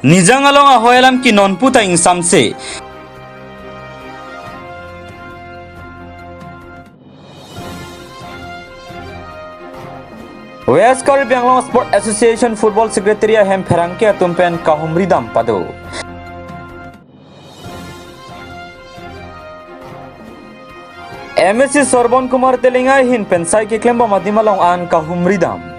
Nijang along a hoyalam ki non puta ing samse. West Caribbean Long Sport Association Football Secretary hem Ferangke tumpen kahumridam pado. MSC Sorbon Kumar Telinga hin pensai ke klemba madimalong an kahumridam.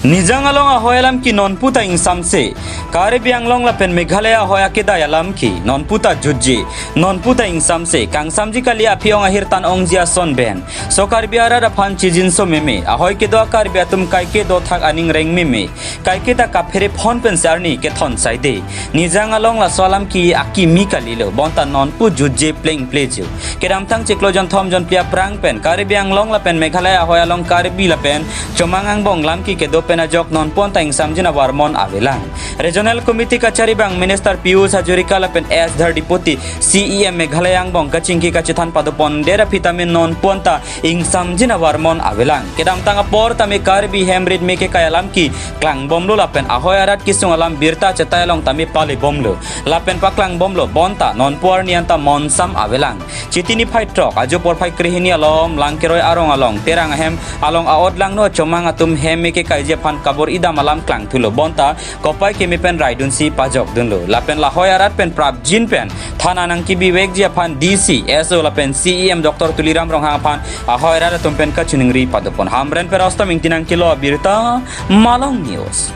Nijang along a hoyalam ki non puta ing samse. Caribbean long la pen Meghalaya hoya ke dayalam ki non puta judji non puta ing samse kang samji kali apiong ahir tan ong jia son ben. So Caribbeara da pan chijin so meme ahoy ke do Caribbean tum kai ke do thak aning reng meme kai ke ta ka phere phone pen sarni ke thon sai de. Nijang along la solam ki aki mi kali lo bonta non pu judje playing play ju. Ke ram thang cheklo jon thom jon pia prang pen Caribbean long la pen Meghalaya hoya long Caribi la pen chomangang bong lam ki ke do pen ajok non pon ta ing samjina warmon avelang. Regional Committee Kachari Bang Minister Piyush Hajurika lapen S Dhardipoti CEM Meghalaya bong kachingki kachithan padopon dera vitamin non ponta ing samjina warmon avelang kedam tanga por tami Caribi hemrid meke kayalam ki klang bomlo lapen ahoy arat kisung alam birta cetayalong tami pali bomlo lapen paklang bomlo bonta non por nianta monsam avelang chitini phai trok ajo por phai krihini alom langkeroi arong along terang hem along aod lang no chomang atum hem meke kaije phan kabor idam alam klang thulo bonta kopai kemi pen raidun si pajok dunlo lapen la hoyarat pen prap jin pen thana nang ki biwek je phan DC SO lapen CEM Dr Tuliram rong hang phan hoyarat tum pen ka chuningri padopon hamren per ostam ingtinang kilo birta Malong News.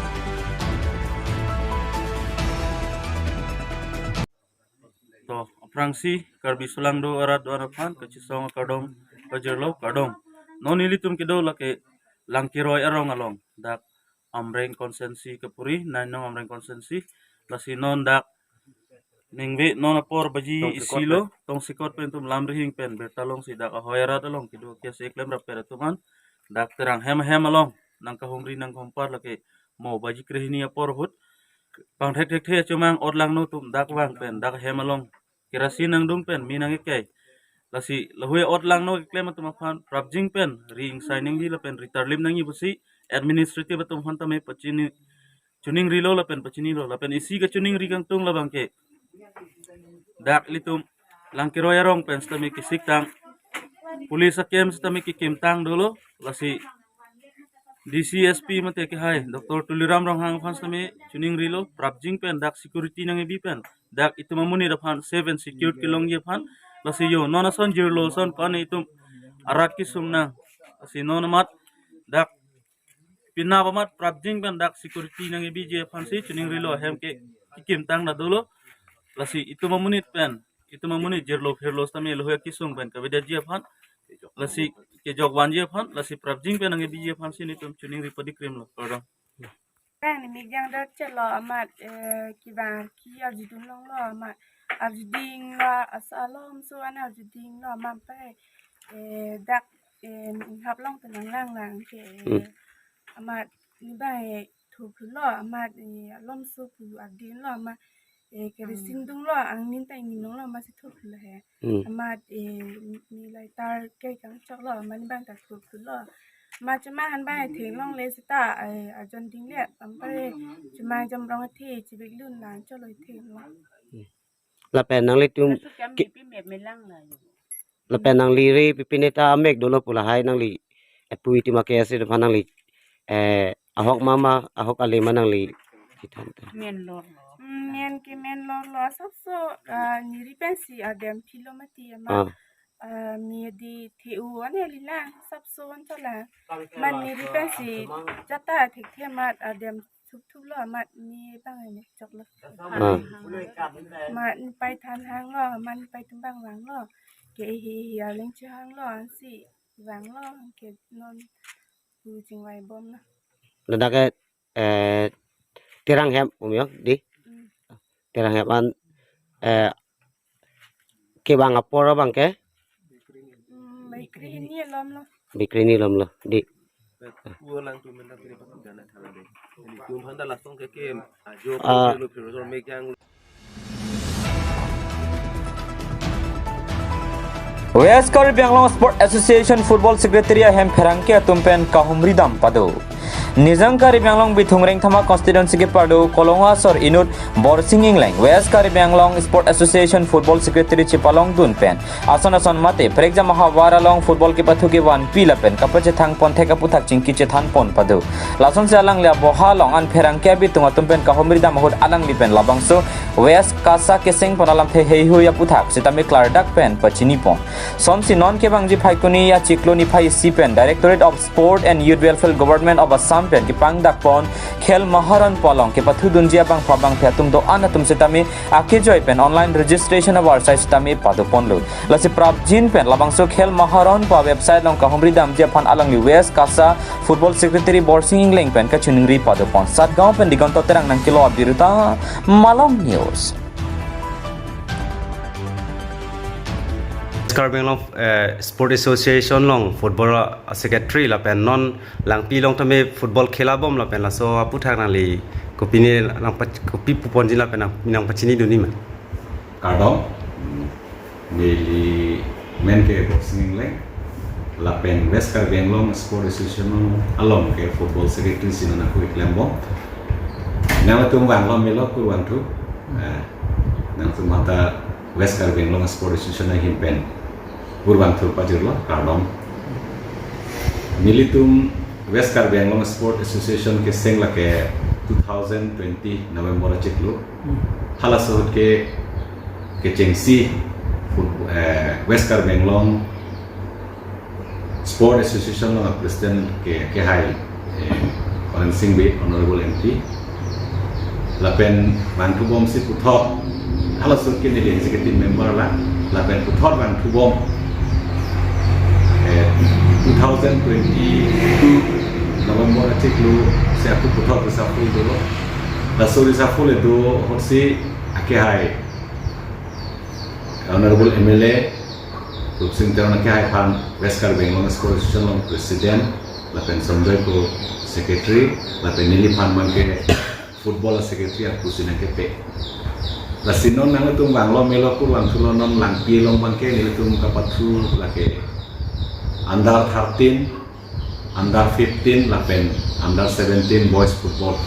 To aprangsi karbi sulangdo arat do phan kachisong kadom kajerlo kadom nonili tum kido lake langkiroi arong along dak amreng konsensi kapuri nanong amreng konsensi lasi non dak ningbe non apor baji isilo tong sikot pen tum lamrihing pen bertalong si dak ahoyara dalong kido kes eklem rapera tuman dak terang hem along nang kahumri nang kompar lake mo baji krehini apor hut pang thek thek chumang odlang no tum dak wang pen dak hem along kerasin nang dung pen minang ekei lasi lahue odlang no eklem tum aphan prabjing pen ring signing hi la pen ritarlim nang ibusi administrative atum hanta me pachini chuning rilo lapen pachini lo lapen isi ka chuning rigang tung labang ke dak litum langkiroya rong pen stami kisik tang pulis akem stami kikim tang dolo lasi DCSP mate ke hai Dr Tuliram rong hang fan stami chuning rilo prapjing pen dak security nang ebi pen dak itu mamuni raphan 7 security long ye phan lasi yo nonason jirlo son kan itum arat ki sumna lasi nonamat dak pinna pamat prabjing ban dak security nang ibije fansi chuning rilo hem ke kikim tang na dolo lasi itu mamunit pen itu mamunit jerlo ferlo stami lohe kisung pen kabeda je phan lasi ke jogwan je phan lasi prabjing pen nang ibije fansi ni tum chuning ripadi krim lo pardon kan mi jang da chelo amat ki ban ki ajidun long lo amat ajiding lo asalom so ana ajiding lo mam pe dak hab long tenang lang lang ke amat ni bai thu lo amat lom su pu adin lo amat ke sindung lo ang nin tai nin lo ma si thu lo he amat ni lai tar ke kang chok lo man ban ta thu lo ma chuma han bai theng long le sta ajon ding le am pare chuma jam rong thi chi big lun lan cho loi theng lo la pen nang litum la pen nang li re pipineta amek dolo pula hai nang li epui ti make ase de nang li ahok mama ahok ale manang li kitan ta men ke men lo sab so ni ri pensi adem kilomati ma mi di thu ane lila sab so an chala man ni ri pensi jata thik themat adem thup lo mat ni bang ne chok lo man pai than hang lo man pai tum bang wang lo ke hi ya leng chi hang lo an si wang lo ke non pu jing wai bom na la dak terang hem umyo di terang hem an ke bang apor bang ke mai kri ni lom lo bikrini lom lo di lang tu men tapi dapat dana thala de ni tum handa lasong ke kem ajo lo professor mekyang West Caribbean Long Sport Association Football Secretary hem Ferangke tumpen kahumridam pado. Nizang Karbi Anglong Bitungreng Thama Constituency ke Padu Kolonga Sor Inut Borsing Ingleng West Karbi Anglong Sport Association Football Secretary Chipalong Dun Pen Ason Mate Prekja Mahawara Long Football ke Patu ke Wan Pila Pen Kapache Thang Pon Theka Puthak Chingki Chethan Pon Padu Lason se alang le boha long an Perang ke Bitung Tumpen Kahomri da Mahut alang Lipen Labangso West Kasa Keseng Ponalam Phe Heihu ya Puthak Sitame Clardak Pen Pachini Pon Somsi non ke Bangji Phaikuni ya Chikloni Phai Sipen Directorate of Sport and Youth Welfare Government of Assam Pen ki Pangdak Pon Khel Maharan Polong ke Pathu Dunjia Bang Phabang Phatum do anatum Sitame Ake Joy Pen online registration of our site Sitame Padu Pon Lu Lasi Prabjin Pen Labangso Khel Maharan pa website long Kahomri dam Jia Phan alang li West Kasa Football Secretary Borsing Ingleng Pen ka Chuningri Padu Pon Satgaon Pen digonto terang nang kilo abdiruta Malam News Karbi Anglong Sport Association long football secretary la pen non lang pi long tame football khela bom la pen la so puthak na li kopini lang kopi pupon jin la pen minang pachini duni ma Kadong Mili men ke boxing leng Lapen West Karbi Anglong Sport Association along ke football secretary sinana ku iklembong nama tum wang lo melo ku wan tu nang tum mata West Karbi Anglong Sport Association na himpen Urban tu pajurlo Kadong Militum West Karbi Anglong Sport Association ke seng la ke 2020 November cheklu hala sohut ke Chengsi West Karbi Anglong Sport Association ng President ke Hai Karan Singbe Honorable MP Lapen Bantu Bom si Puthok hala sohut ke ni executive member la Lapen Puthok Bantu Bom 2022 November cheklu se aku Puthok reshuffle dulu laso reshuffle do horsi ake Hai Honorable MLA Rupsing Terona ke Hai Phan West Karbi Anglong Sport Association President Lapen Somdoy ko Secretary Lapen Nili Phan man ke Football Secretary aku sinan ke pe Lasinon nang tung wanglo melo ku wang tulonon lang pi long man ke nili tung kapathu lake Under 13 Under 15 Lapen Under 17 Boys Football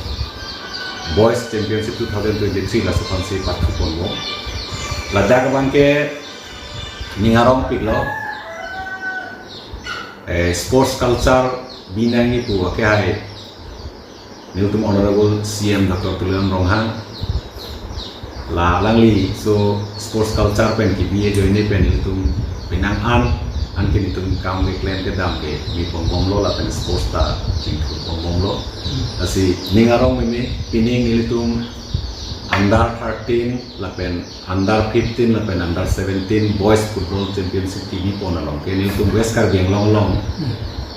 Boys Championship 2023 la supansi pathu ponmo Ladak bangke ningarong piglo sports culture binangi pu ke hai nilutum honorable CM Dr. Tulian Ronghang la langli so sports culture pen ki biye joine pen nilutum pinang an kinitum kam ke klen ke dam ke mi pongbong lo la pen sports ta jingku pongbong lo asi ningarong mimi pining nilutum Under 13 lapen Under 15 lapen Under 17 Boys Football Championship TV pon along ke nilutum West Karbi Anglong long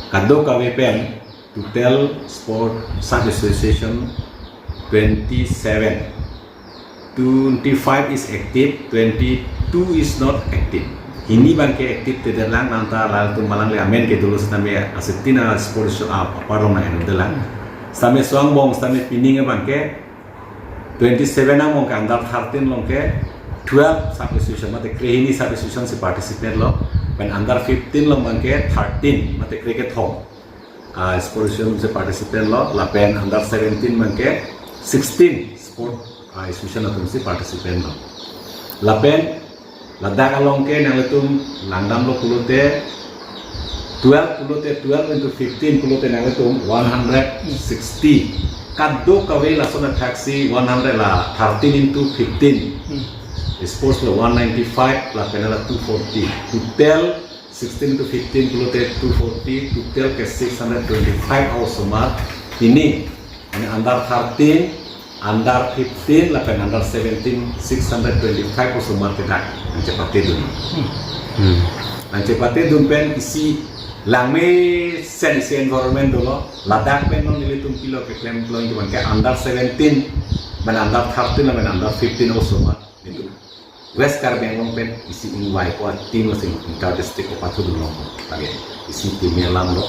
kado kawe pen to tell Sport Sub Association 27 25 is active 22 is not active ini bangke active te dalang nanta lal tu malang le amen ke dulu stame asetina Sport aparong na enu dalang stame suang bong stame pining bangke 27 ang mong Under 13 long ke 12 sub association mate krehini sub association se participate lo pen Under 15 long bangke 13 mate cricket home sport association se participate lo la pen Under 17 bangke 16 sport association atum se participate lo la pen ladak along ke nang letum langdam lo kulute 12 into 15 kulute nang letum 160 kado kawe la sona taxi 100 la 13 into 15 sports la 195 la penala 240 to tell 16 to 15 kulute 240 to tell ke 625 also mar ini Under 13 Under 15 la pen Under 17 625 also mar kedak ang cepate dun ang cepate dun pen isi langme sen environment dolo ladak pen non nilitum kilo ke claim flowing ke bangke Under 17 ban Under 13 ban Under 15 also ma itu West Karbi Anglong pen isi ingwai ko tim sing inter district ko pathu dulu lagi isi tim lang lo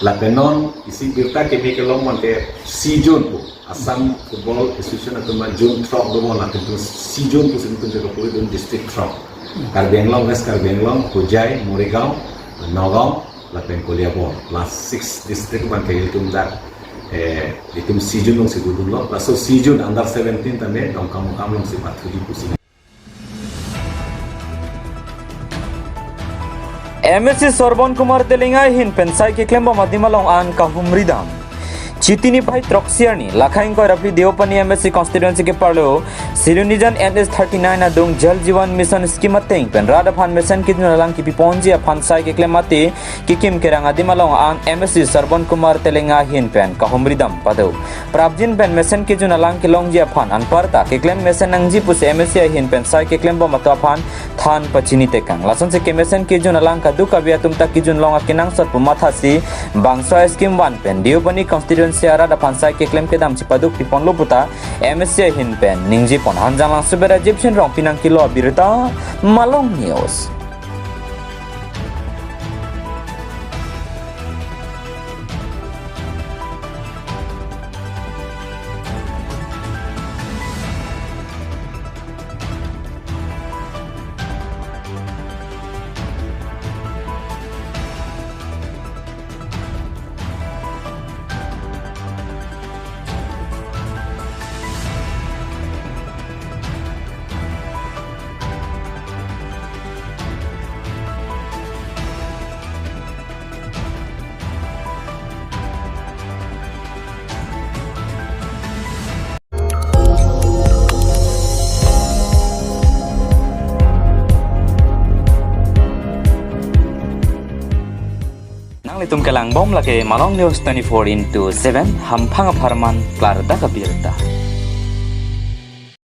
la penon isi birta ke mi ke long man ke si June ko Assam Football Association atau June Trop do la tentu si June ko sing tunjuk ko dun district Trop Karbi Anglong West Karbi Anglong Hojai Moregaon Nagaon Lapen Koliabor last 6 district ban kay tum dak itum season long si gudun lo laso season under 17 tame dong kam long si pathuli pusi MSC Sorbon Kumar Telingai hin pensai ke klemba madimalong an kahumridam Chitini pai Troxiani Lakhain ko Rafi Deopani MSC constituency ke parlo Sirunijan NS 39 adung Jal Jiwan Mission scheme ateng pen Radaphan mission ki nalang ki piponji aphan sai ke klemati kikim kerang adimalong an MSC Sorbon Kumar Telingai hin pen kahumridam padu Prabjin pen mission ki nalang ki longji aphan anparta ke klem mission nangji pus MSC hin pen sai ke klemba mato aphan than pachini tekang lason se kemesen ki jun alang ka du kabia tum tak ki jun long akinang sot pumatha si bangsa scheme 1 pen Deopani constituency ara da pansai ke claim ke dam chipaduk tipon loputa MSC hin pen ningji pon hanjang lang subera egyptian rong pinang kilo birta Malong News Itum kelang bom lagi Malong News 24/7 hampang aparman klar da kabirta